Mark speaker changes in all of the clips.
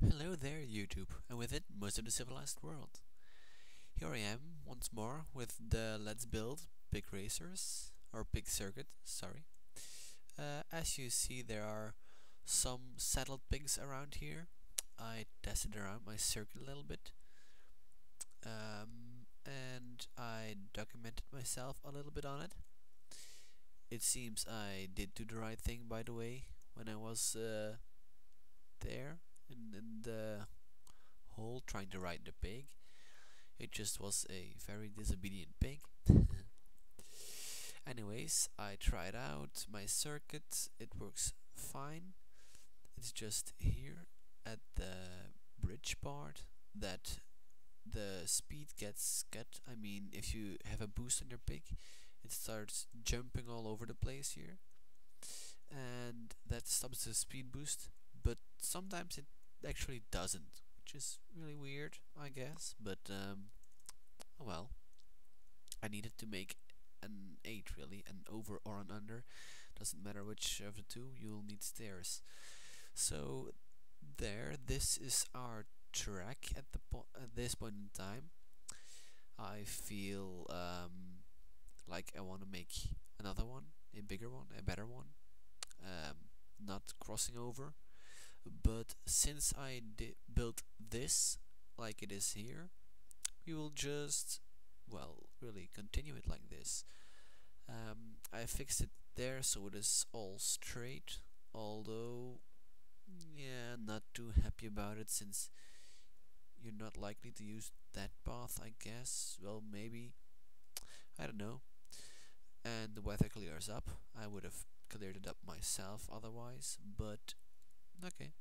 Speaker 1: Hello there, YouTube, and with it, most of the civilized world. Here I am, once more, with the Let's Build Big Racers, or Big Circuit, sorry. As you see, there are some settled pigs around here. I tested around my circuit a little bit, and I documented myself a little bit on it. It seems I did do the right thing, by the way, when I was there in the hole trying to ride the pig. It just was a very disobedient pig. Anyways, I tried out my circuit. It works fine. It's just here at the bridge part that the speed gets cut. I mean, if you have a boost on your pig, it starts jumping all over the place here, and that stops the speed boost. But sometimes it actually doesn't, which is really weird, I guess. But oh well. I needed to make an 8 really, an over or an under. Doesn't matter which of the two, you'll need stairs. So there, this is our track at this point in time. I feel like I want to make another one, a bigger one, a better one. Not crossing over, but since I built this like it is here, we will just, well, really continue it like this. I fixed it there so it is all straight, although, yeah, not too happy about it since you're not likely to use that path, I guess. Well, maybe, I don't know. And the weather clears up. I would have cleared it up myself otherwise, but okay.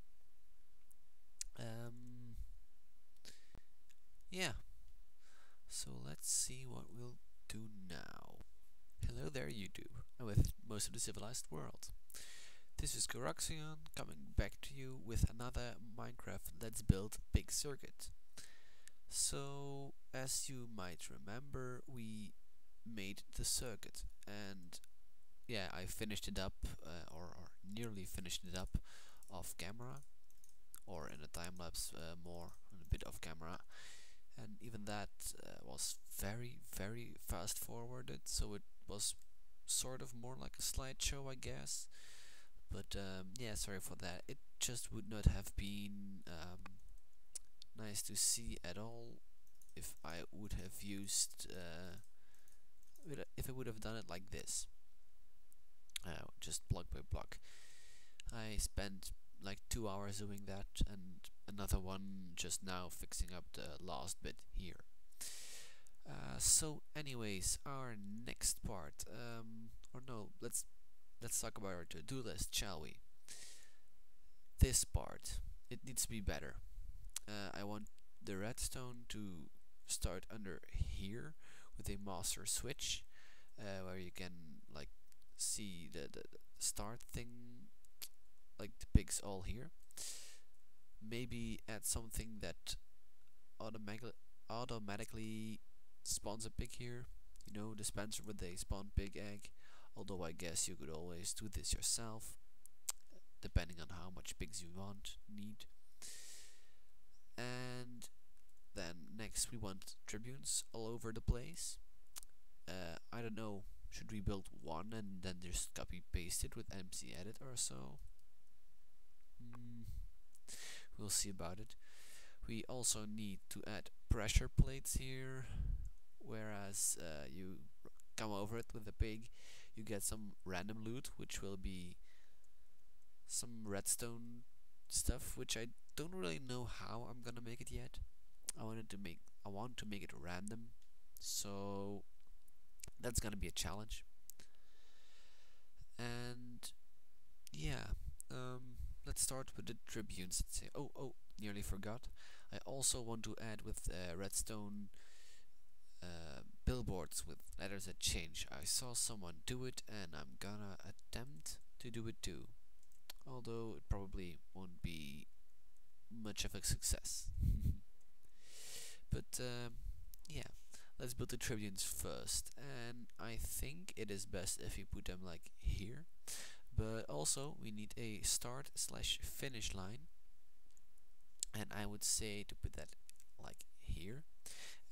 Speaker 1: Um, yeah, so let's see what we'll do now. Hello there, YouTube, and with most of the civilized world. This is Curaxu coming back to you with another Minecraft Let's Build Big Circuit. So, as you might remember, we made the circuit, and yeah, I finished it up, or nearly finished it up off camera, or in a time lapse, more on a bit off camera. And even that was very fast forwarded, so it was sort of more like a slideshow, I guess. But yeah, sorry for that. It just would not have been nice to see at all if I would have used if I would have done it like this, just block by block. I spent like 2 hours doing that, and another one just now fixing up the last bit here. So anyways, our next part, or no, let's talk about our to-do list, shall we? This part, it needs to be better. I want the redstone to start under here with a master switch, where you can like see the start thing, like the pigs all here. Maybe add something that automatically spawns a pig here. You know, dispenser with a spawn pig egg. Although I guess you could always do this yourself, depending on how much pigs you need. And then next we want tribunes all over the place. I don't know, should we build one and then just copy paste it with MC edit or so? We'll see about it. We also need to add pressure plates here, whereas you come over it with a pig, you get some random loot, which will be some redstone stuff, which I don't really know how I'm gonna make it yet. I want to make it random, so that's gonna be a challenge. And yeah, let's start with the tribunes. Let's say, nearly forgot. I also want to add with redstone billboards with letters that change. I saw someone do it, and I'm gonna attempt to do it too. Although it probably won't be much of a success. But yeah, let's build the tribunes first, and I think it is best if we put them like here. But also we need a start/finish line, and I would say to put that like here,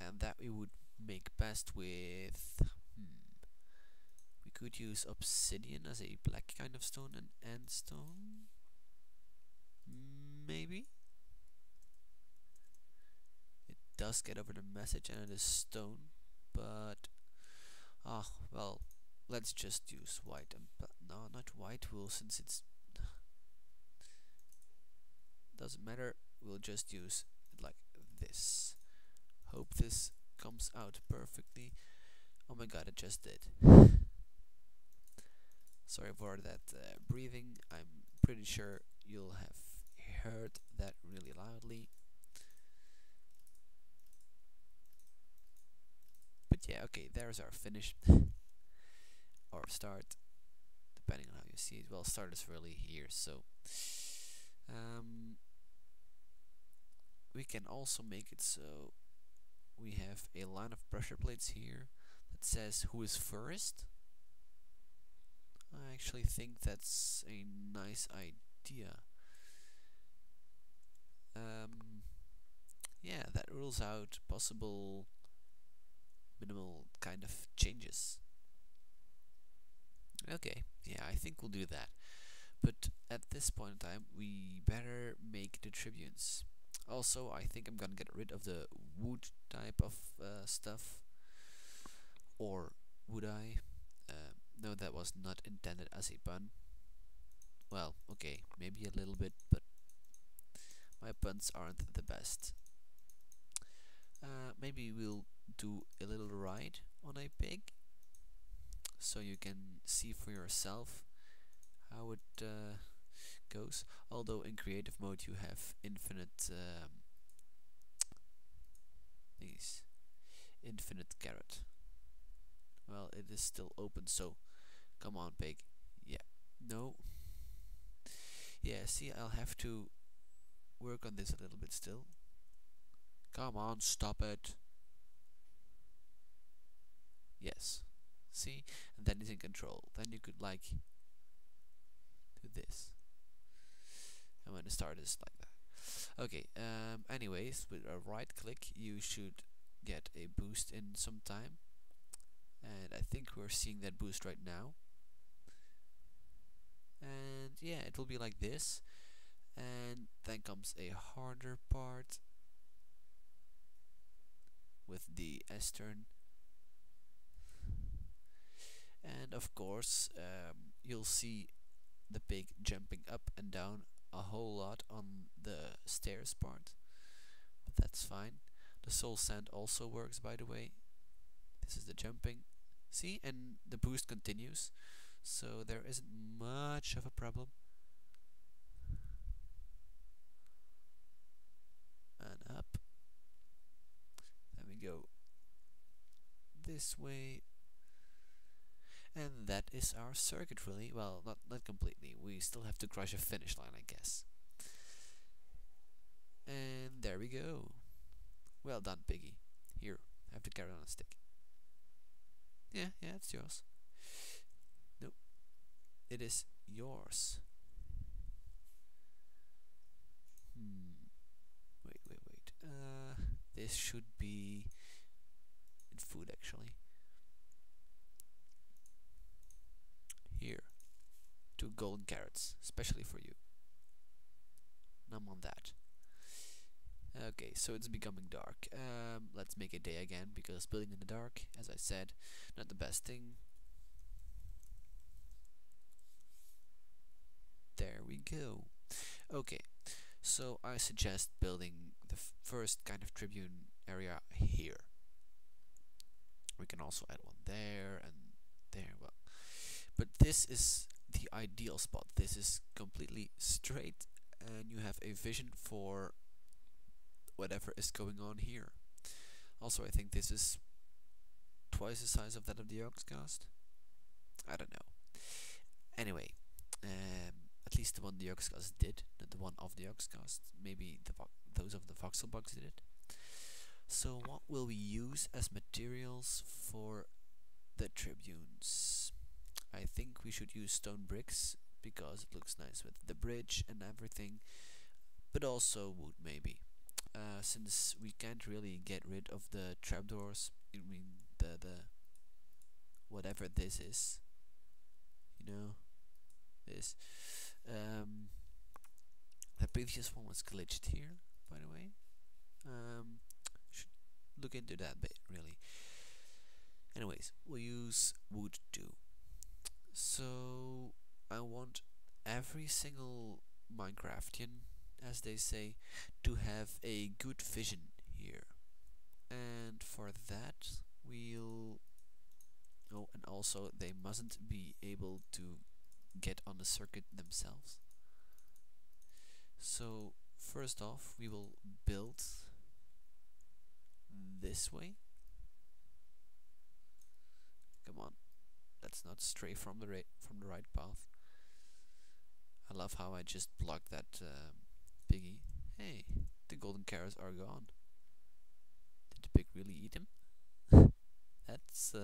Speaker 1: and that we would make best with we could use obsidian as a black kind of stone and end stone, maybe. It does get over the message and it is stone, but well, let's just use white and no, not white wool, since it's doesn't matter. We'll just use it like this. Hope this comes out perfectly. Oh my god, it just did. Sorry for that breathing. I'm pretty sure you'll have heard that really loudly. But yeah, okay, there's our finish. Or start, depending on how you see it. Well, start is really here, so we can also make it so we have a line of pressure plates here that says who is first. I actually think that's a nice idea. Yeah, that rules out possible minimal kind of changes. Okay, yeah, I think we'll do that. But at this point in time, we better make the tribunes. Also, I think I'm gonna get rid of the wood type of stuff. Or would I? No, that was not intended as a pun. Well, okay, maybe a little bit, but my puns aren't the best. Maybe we'll do a little ride on a pig, so you can see for yourself how it goes. Although in creative mode you have infinite carrot. Well, it is still open, so come on, pig. Yeah, no. Yeah, see, I'll have to work on this a little bit still. Come on, stop it. Yes. See? And then it's in control. Then you could like do this. And when the start is like that. Okay, anyways, with a right click you should get a boost in some time. And I think we're seeing that boost right now. And yeah, it will be like this. And then comes a harder part with the S-turn. And of course, you'll see the pig jumping up and down a whole lot on the stairs part. But that's fine. The soul sand also works, by the way. This is the jumping. See? And the boost continues. So there isn't much of a problem. And up. Then we go this way. And that is our circuit, really. Well, not completely. We still have to crush a finish line, I guess. And there we go. Well done, piggy. Here, have the carrot on a stick. Yeah, it's yours. Nope. It is yours. Wait. This should be in food, actually. Here. 2 golden carrots, especially for you. I'm on that. Okay, so it's becoming dark. Let's make a day again, because building in the dark, as I said, not the best thing. There we go. Okay, so I suggest building the first kind of tribune area here. We can also add one there and there, well. But this is the ideal spot. This is completely straight, and you have a vision for whatever is going on here. Also, I think this is twice the size of that of the Oxcast. I don't know. Anyway, at least the one the Oxcast did, not the one of the Oxcast. Maybe those of the voxel bugs did it. So what will we use as materials for the tribunes? I think we should use stone bricks, because it looks nice with the bridge and everything, but also wood maybe. since we can't really get rid of the trapdoors, I mean the whatever this is, you know, this. Um, the previous one was glitched here, by the way. Should look into that bit really. Anyways, we'll use wood too. So I want every single Minecraftian, as they say, to have a good vision here. And for that we'll and also they mustn't be able to get on the circuit themselves. So first off we will build this way. Come on, let's not stray from the right path. I love how I just blocked that piggy. Hey, the golden carrots are gone. Did the pig really eat them? That's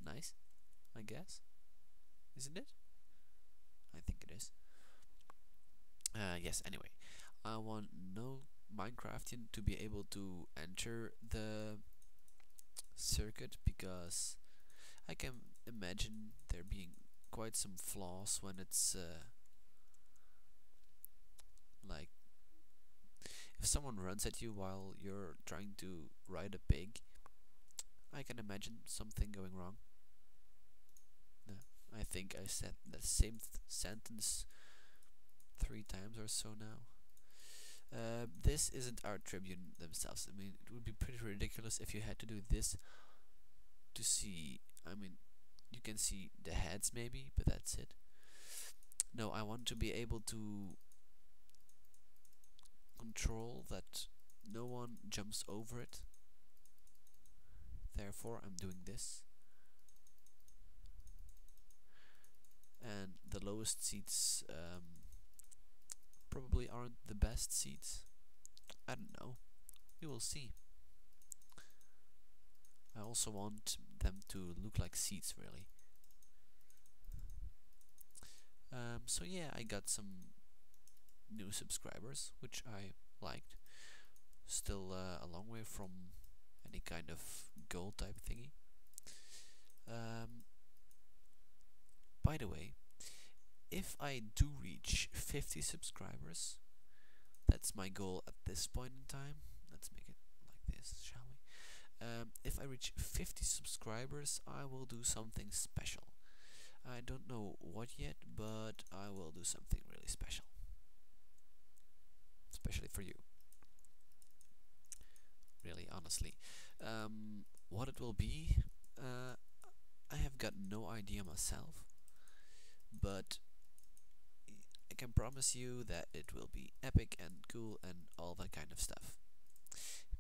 Speaker 1: nice, I guess. Isn't it? I think it is. Yes, anyway. I want no Minecraftian to be able to enter the circuit because I can imagine there being quite some flaws when it's like if someone runs at you while you're trying to ride a pig. I can imagine something going wrong. No, I think I said the same sentence 3 times or so now. This isn't our tribune themselves. I mean, it would be pretty ridiculous if you had to do this to see. I mean, you can see the heads maybe, but that's it. No, I want to be able to control that no one jumps over it. Therefore, I'm doing this. And the lowest seats probably aren't the best seats. I don't know. We will see. I also want them to look like seats, really. So yeah, I got some new subscribers, which I liked. Still a long way from any kind of goal type thingy. By the way, if I do reach 50 subscribers, that's my goal at this point in time. Let's make it like this, shall we? If I reach 50 subscribers, I will do something special. I don't know what yet, but I will do something really special. Especially for you. Really, honestly. What it will be, I have got no idea myself, but I can promise you that it will be epic and cool and all that kind of stuff.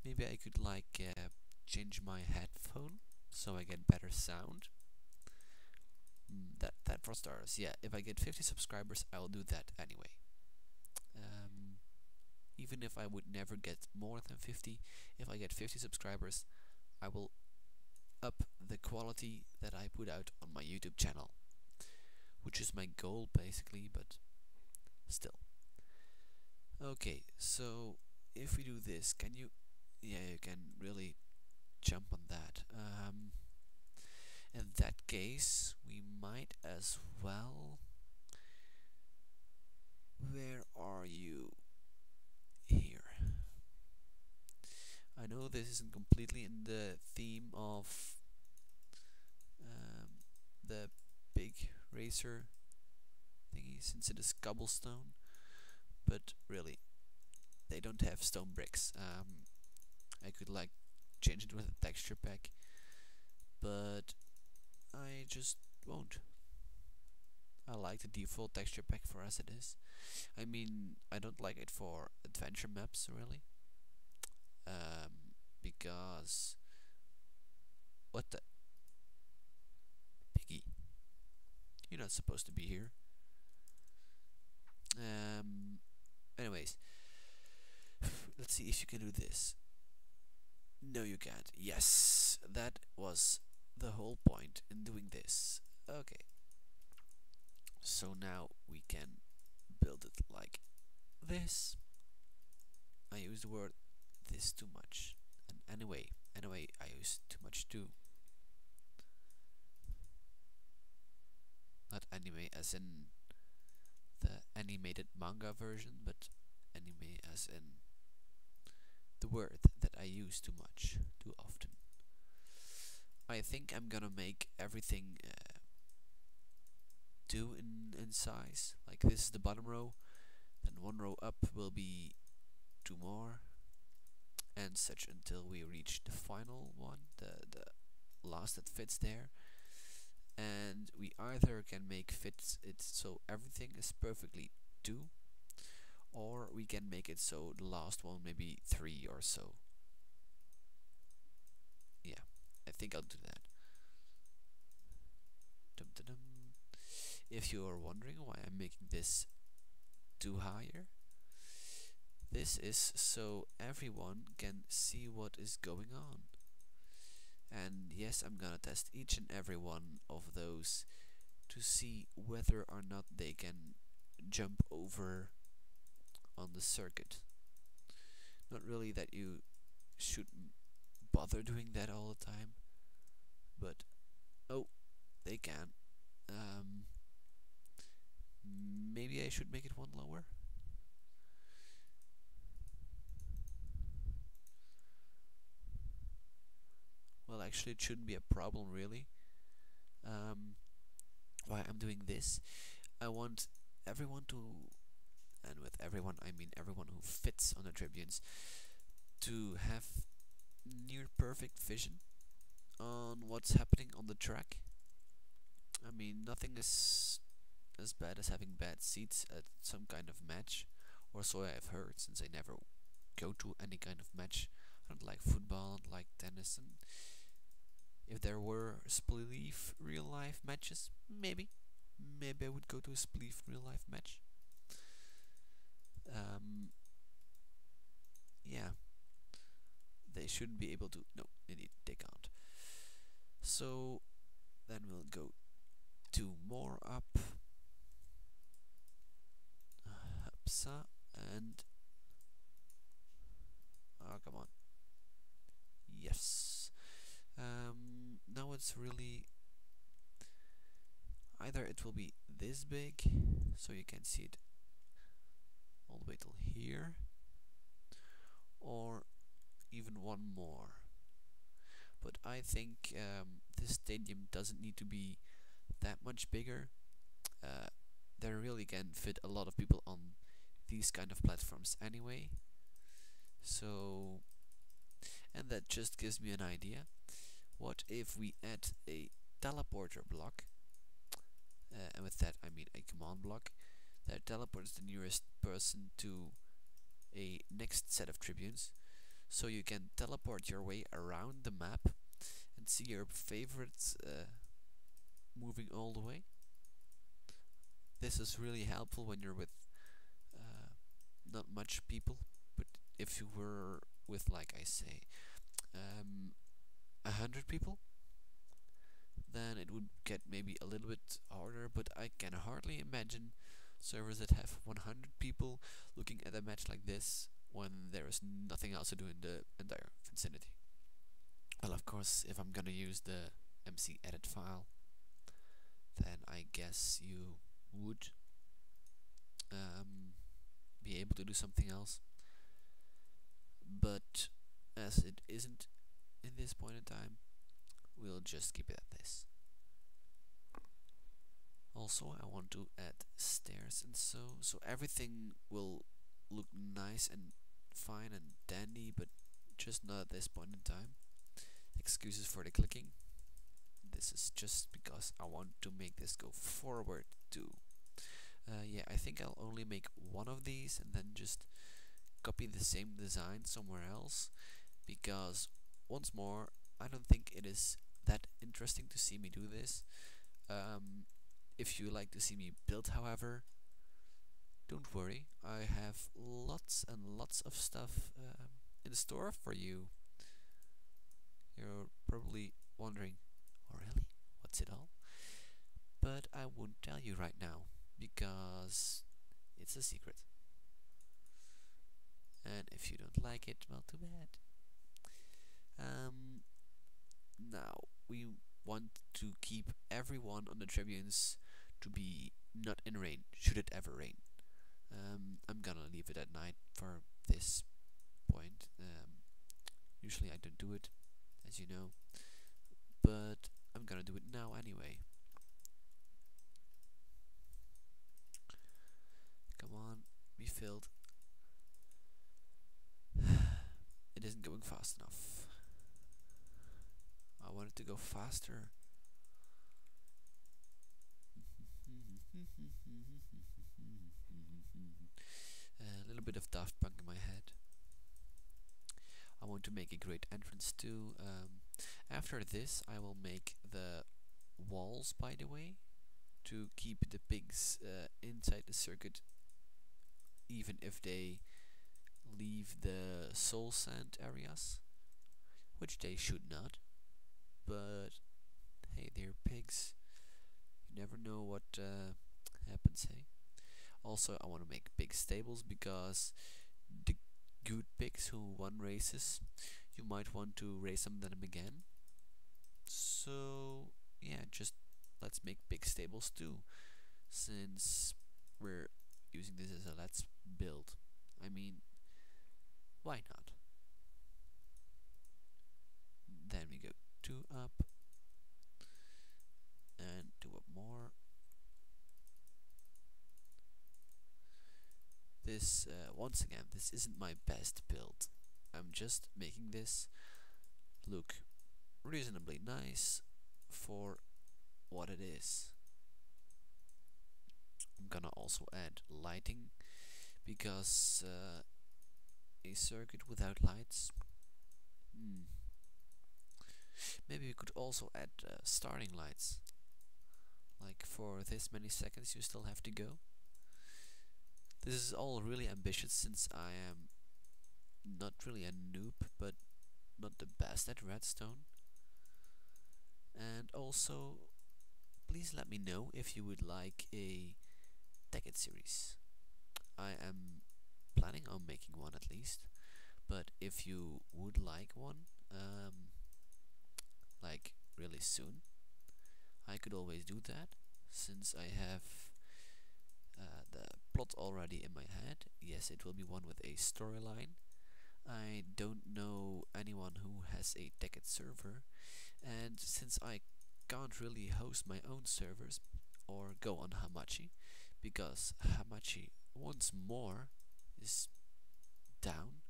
Speaker 1: Maybe I could like change my headphone so I get better sound. That for starters. Yeah, if I get 50 subscribers, I will do that anyway. Even if I would never get more than 50, if I get 50 subscribers, I will up the quality that I put out on my YouTube channel, which is my goal basically, but still. Okay, so if we do this, can you, yeah, you can really jump on that. In that case, we might as well, where are you? Here. I know this isn't completely in the theme of the big racer thingy, since it is cobblestone, but really, they don't have stone bricks. I could like change it with a texture pack, but I just won't. I like the default texture pack for as it is. I mean, I don't like it for adventure maps really, because what the piggy? You're not supposed to be here. Anyways, let's see if you can do this. No, you can't. Yes, that was the whole point in doing this. Okay. So now we can build it like this. I use the word this too much. And anyway, I use too much too. Not anime as in the animated manga version, but anime as in the word that I use too much, too often. I think I'm gonna make everything two in size. Like this is the bottom row, then one row up will be two more, and such until we reach the final one, the last that fits there. And we either can make fit it so everything is perfectly two, or we can make it so the last one maybe three or so. Yeah, I think I'll do that. Dum -dum -dum. If you are wondering why I'm making this two higher, this is so everyone can see what is going on. And yes, I'm gonna test each and every one of those to see whether or not they can jump over on the circuit. Not really that you should bother doing that all the time, but oh, they can. Maybe I should make it one lower. Well, actually, it shouldn't be a problem really. Why I'm doing this, I want everyone to, and with everyone I mean everyone who fits on the tribunes, to have near perfect vision on what's happening on the track. I mean, nothing is as bad as having bad seats at some kind of match, or so I've heard, since I never go to any kind of match. I don't like football, I don't like tennis, and if there were spleef real life matches, maybe I would go to a spleef real life match. Yeah, they shouldn't be able to. No, indeed, they can't. So then we'll go two more up. Hupsa, and oh, come on. Yes. Now it's really either it will be this big, so you can see it all the way till here, or even one more. But I think this stadium doesn't need to be that much bigger. There really can fit a lot of people on these kind of platforms anyway. So, and that just gives me an idea. What if we add a teleporter block? And with that I mean a command block that teleports the nearest person to a next set of tribunes, so you can teleport your way around the map and see your favorites moving all the way. This is really helpful when you're with not much people, but if you were with, like I say, 100 people, then it would get maybe a little bit harder, but I can hardly imagine servers that have 100 people looking at a match like this when there is nothing else to do in the entire vicinity. Well, of course, if I'm gonna use the MC edit file, then I guess you would be able to do something else. But as it isn't in this point in time, we'll just keep it at this. Also, I want to add stairs and so everything will look nice and fine and dandy, but just not at this point in time. Excuses for the clicking. This is just because I want to make this go forward too. Yeah, I think I'll only make one of these and then just copy the same design somewhere else, because once more, I don't think it is that interesting to see me do this. If you like to see me build, however, don't worry, I have lots and lots of stuff in store for you. You're probably wondering, oh really, what's it all? But I won't tell you right now, because it's a secret. And if you don't don't like it, well, too bad. Now we want to keep everyone on the tribunes to be not in rain, should it ever rain. I'm gonna leave it at night for this point. Usually I don't do it, as you know, but I'm gonna do it now anyway. Come on, be filled. It isn't going fast enough. I want it to go faster. A little bit of Daft Punk in my head. I want to make a great entrance too. After this I will make the walls, by the way, to keep the pigs inside the circuit, even if they leave the soul sand areas, which they should not. But hey, they're pigs. You never know what happens, hey? Also, I want to make big stables because the good pigs who won races, you might want to race them again. So yeah, just let's make big stables too, since we're using this as a let's build. I mean, why not? Then we go 2 up and 2 up more. This, once again, this isn't my best build. I'm just making this look reasonably nice for what it is. I'm gonna also add lighting, because a circuit without lights, maybe we could also add starting lights, like for this many seconds you still have to go. This is all really ambitious, since I am not really a noob, but not the best at redstone. And also, please let me know if you would like a decade series. I am planning on making one at least, but if you would like one, like really soon, I could always do that, since I have the plot already in my head. Yes, it will be one with a storyline. I don't know anyone who has a decade server, and since I can't really host my own servers or go on Hamachi, because Hamachi once more is down,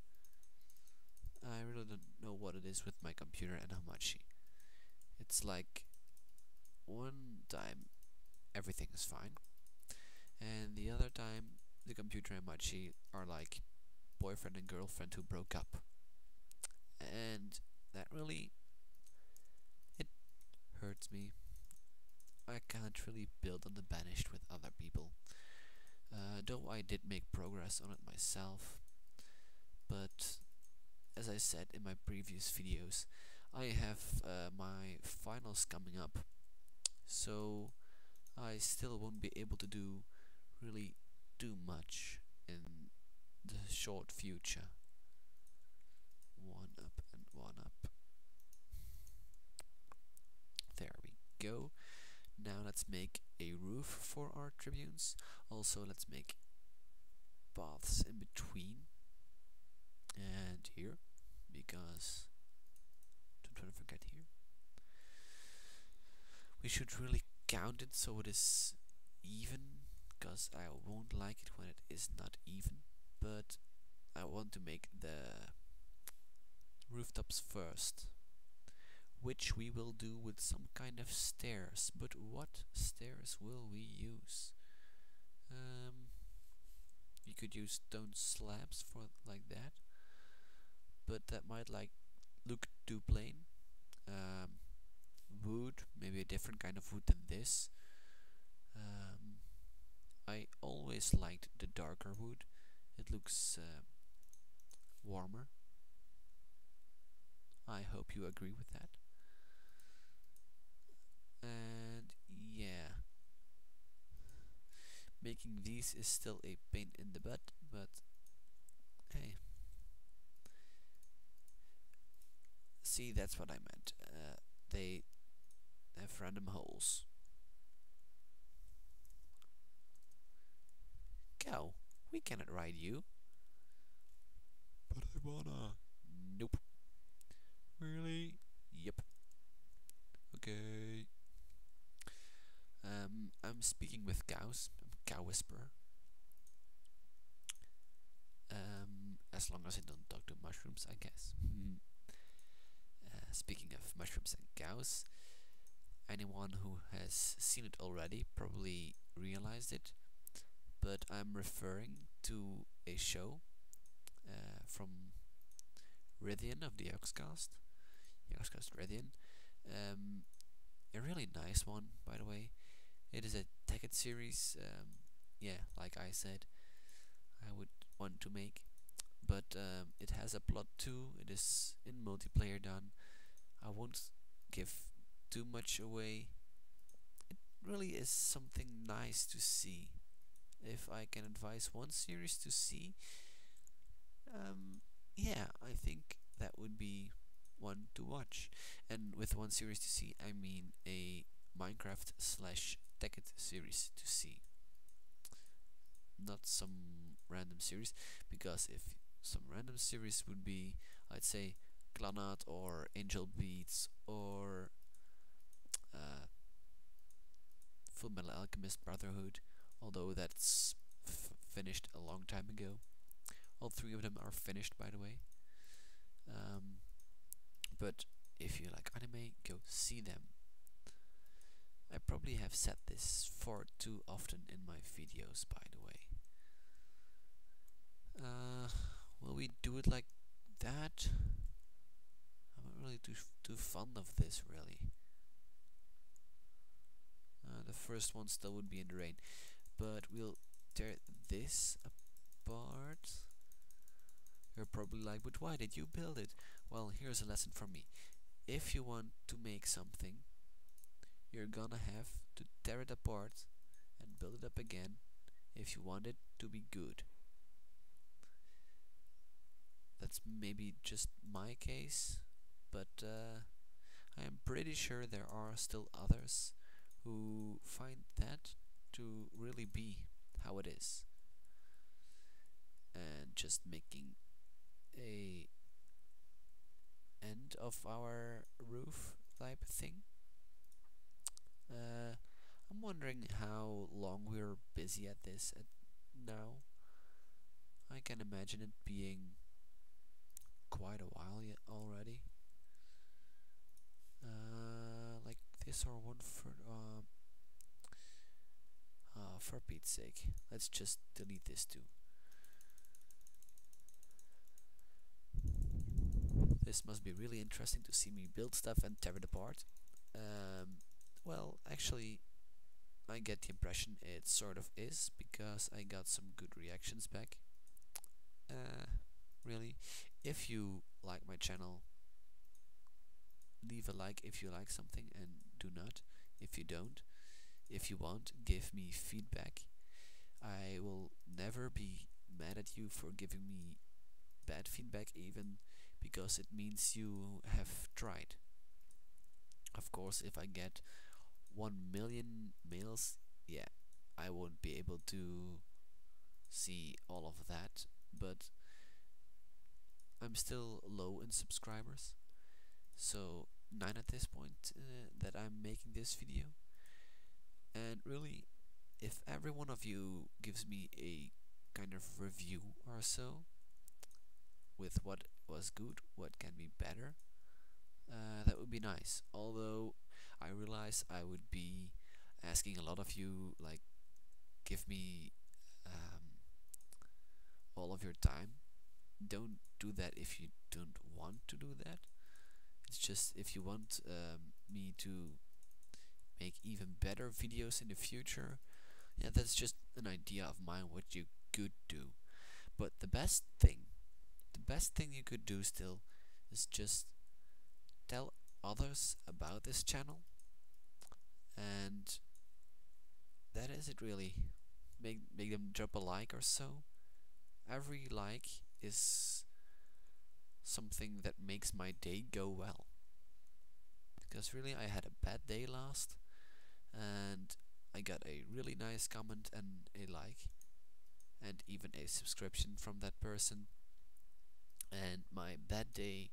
Speaker 1: I really don't know what it is with my computer and Hamachi. It's like one time everything is fine, and the other time the computer and Hamachi are like boyfriend and girlfriend who broke up, and that really, it hurts me. I can't really build on the banished with other people, though I did make progress on it myself. But as I said in my previous videos, I have my finals coming up, so I still won't be able to do really too much in the short future. 1 up and 1 up. There we go. Now let's make a roof for our tribunes. Also, let's make paths in between and here, because don't want to forget here. We should really count it so it is even, because I won't like it when it is not even. But I want to make the rooftops first, which we will do with some kind of stairs. But what stairs will we use? You could use stone slabs for like that, but that might like look too plain. Wood, maybe a different kind of wood than this. I always liked the darker wood. It looks warmer. I hope you agree with that. And yeah, making these is still a pain in the butt, but hey, see, that's what I meant. They have random holes. Cow, we cannot ride you. But I wanna. Nope. Really? Yep. Okay. I'm speaking with cows. I'm cow whisperer. As long as I don't talk to mushrooms, I guess. Speaking of mushrooms and cows, anyone who has seen it already probably realized it, but I'm referring to a show from Rithian of the Yogscast Rithian. A really nice one, by the way. It is a Tekkit series, yeah, like I said, I would want to make. But it has a plot too, it is in multiplayer done. I won't give too much away. It really is something nice to see. If I can advise one series to see, yeah, I think that would be one to watch. And with one series to see, I mean a Minecraft slash Tekkit series to see. Not some random series, because if some random series would be, I'd say, Clanat or Angel Beats or Full Metal Alchemist Brotherhood, although that's finished a long time ago. All three of them are finished, by the way. But if you like anime, go see them. I probably have said this far too often in my videos, by the way. Will we do it like that? I'm not really too fond of this, really. The first one still would be in the rain, but we'll tear this apart. You're probably like, but why did you build it? Well, here's a lesson from me. If you want to make something, you're gonna have to tear it apart and build it up again if you want it to be good. That's maybe just my case, but I am pretty sure there are still others who find that to really be how it is. And just making a end of our roof type thing. I'm wondering how long we're busy at this now. I can imagine it being quite a while yet already. Like this or one for Pete's sake, let's just delete this too. This must be really interesting to see me build stuff and tear it apart. Well, actually, I get the impression it sort of is, because I got some good reactions back. Really, if you like my channel, leave a like if you like something, and do not if you don't. If you want, give me feedback. I will never be mad at you for giving me bad feedback, even because it means you have tried. Of course, if I get 1 million mails, yeah, I won't be able to see all of that, but I'm still low in subscribers, so 9 at this point that I'm making this video. And really, if every one of you gives me a kind of review or so with what was good, what can be better, that would be nice. Although I realize I would be asking a lot of you, like, give me all of your time. Don't do that if you don't want to do that. It's just if you want me to make even better videos in the future, yeah, that's just an idea of mine what you could do. But the best thing you could do still is just tell others about this channel, and that is it really. Make them drop a like or so. Every like is something that makes my day go well. Because really I had a bad day last, and I got a really nice comment and a like, and even a subscription from that person. And my bad day,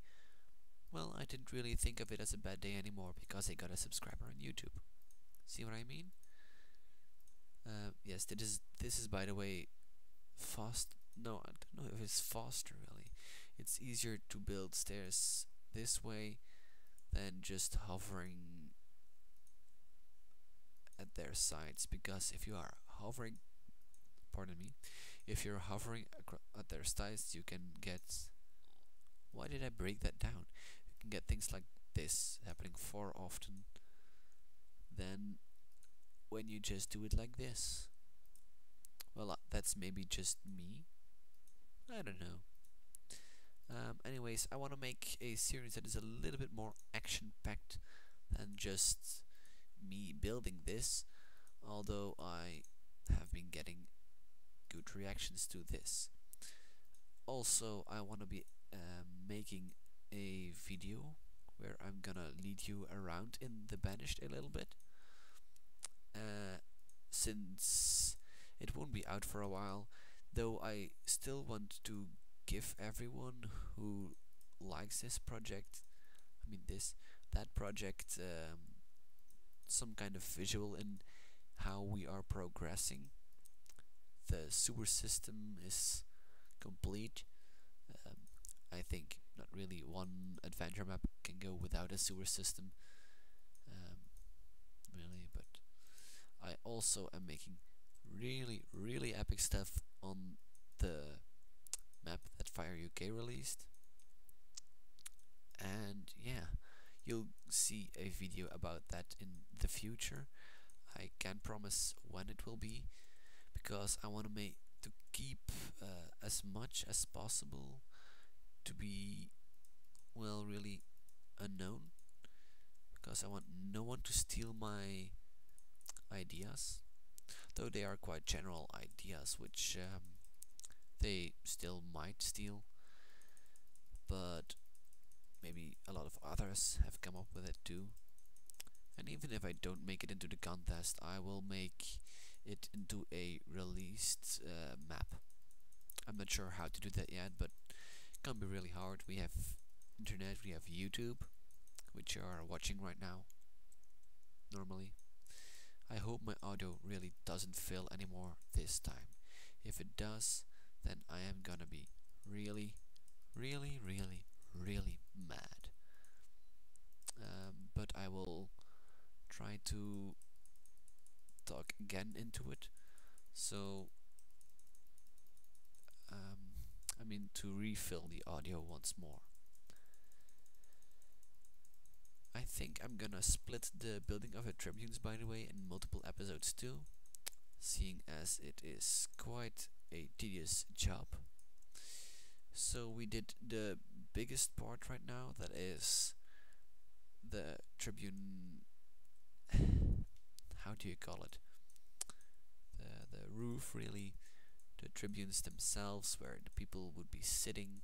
Speaker 1: well, I didn't really think of it as a bad day anymore because I got a subscriber on YouTube. See what I mean? Yes, this is by the way fast. No, I don't know if it's faster really. It's easier to build stairs this way than just hovering at their sides, because if you are hovering, pardon me, if you're hovering at their sides, you can get. Why did I break that down? You can get things like this happening far often than when you just do it like this. Well, that's maybe just me. I don't know. Anyways, I want to make a series that is a little bit more action-packed than just me building this, although I have been getting good reactions to this. Also, I want to be making a video where I'm gonna lead you around in the Banished a little bit, since it won't be out for a while, though I still want to give everyone who likes this project, that project, some kind of visual in how we are progressing. The sewer system is complete. I think not really one adventure map can go without a sewer system, really, but I also am making really epic stuff on the map that Fire UK released, and yeah, you'll see a video about that in the future. I can't promise when it will be, because I want to keep as much as possible to be, well, really unknown, because I want no one to steal my ideas, though they are quite general ideas which they still might steal, but maybe a lot of others have come up with it too. And even if I don't make it into the contest, I will make it into a released map. I'm not sure how to do that yet, but it can be really hard. We have internet, we have YouTube, which you are watching right now, normally. I hope my audio really doesn't fail anymore this time. If it does, then I am gonna be really mad. But I will try to talk again into it. So, to refill the audio once more. I think I'm gonna split the building of the tribunes, by the way, in multiple episodes too, seeing as it is quite a tedious job. So we did the biggest part right now, that is the tribune. How do you call it? The roof, really. The tribunes themselves, where the people would be sitting.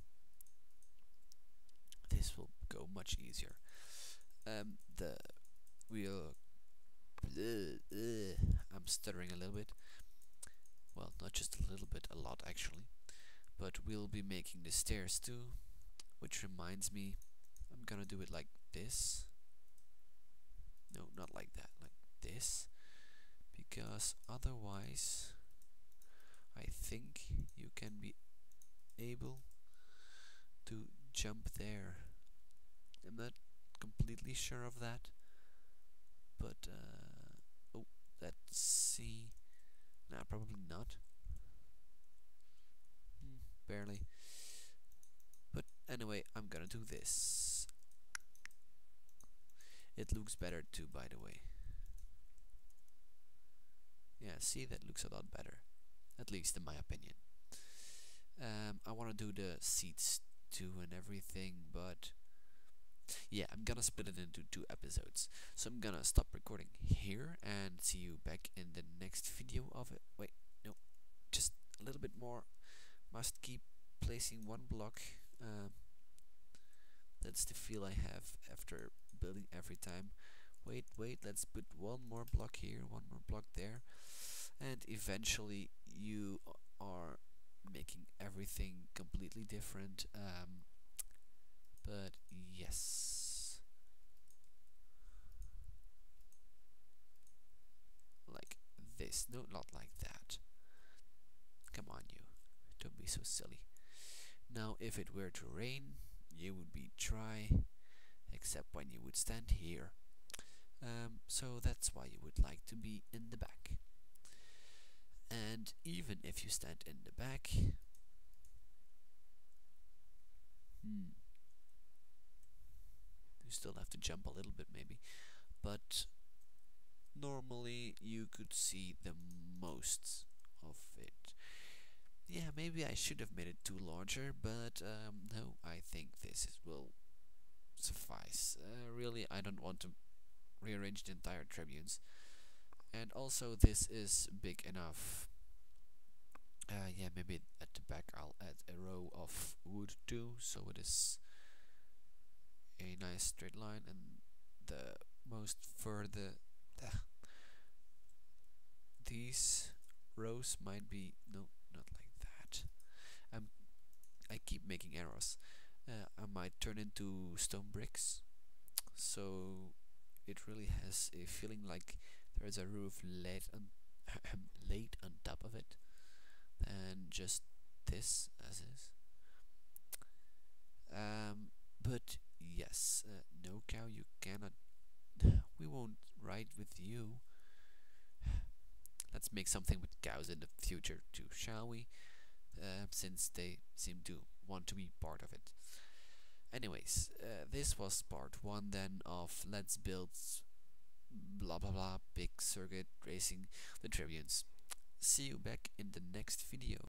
Speaker 1: This will go much easier. I'm stuttering a little bit. Well, not just a little bit, a lot actually. But we'll be making the stairs too, which reminds me, I'm gonna do it like this. No, not like that, like this, because otherwise I think you can be able to jump there. I'm not completely sure of that, but oh, let's see. Nah, probably not. Barely. But anyway, I'm gonna do this. It looks better too, by the way. Yeah, see, that looks a lot better, at least in my opinion. I want to do the seats too and everything, but yeah, I'm gonna split it into 2 episodes. So I'm gonna stop recording here and see you back in the next video of it. Wait, no, just a little bit more. Must keep placing one block That's the feel I have after building every time. Wait, let's put one more block here, one more block there, and eventually you are making everything completely different. But yes, like this. No, not like that. Come on, you. Don't be so silly. Now, if it were to rain, you would be dry, except when you would stand here. So that's why you would like to be in the back. And even if you stand in the back, you still have to jump a little bit maybe, but normally you could see the most of it. Yeah, maybe I should have made it too larger, but no, I think will suffice. Really, I don't want to rearrange the entire tribunes, and also this is big enough. Yeah, maybe at the back I'll add a row of wood too, so it is a nice straight line, and the most further these rows might be no, not like that. I keep making errors. I might turn into stone bricks, so it really has a feeling like there is a roof laid on laid on top of it, and just this as is. But yes, no cow, you cannot. We won't ride with you. Let's make something with cows in the future too, shall we? Since they seem to want to be part of it. Anyways, this was part 1 then of Let's Build blah blah blah big circuit racing the tribunes. See you back in the next video.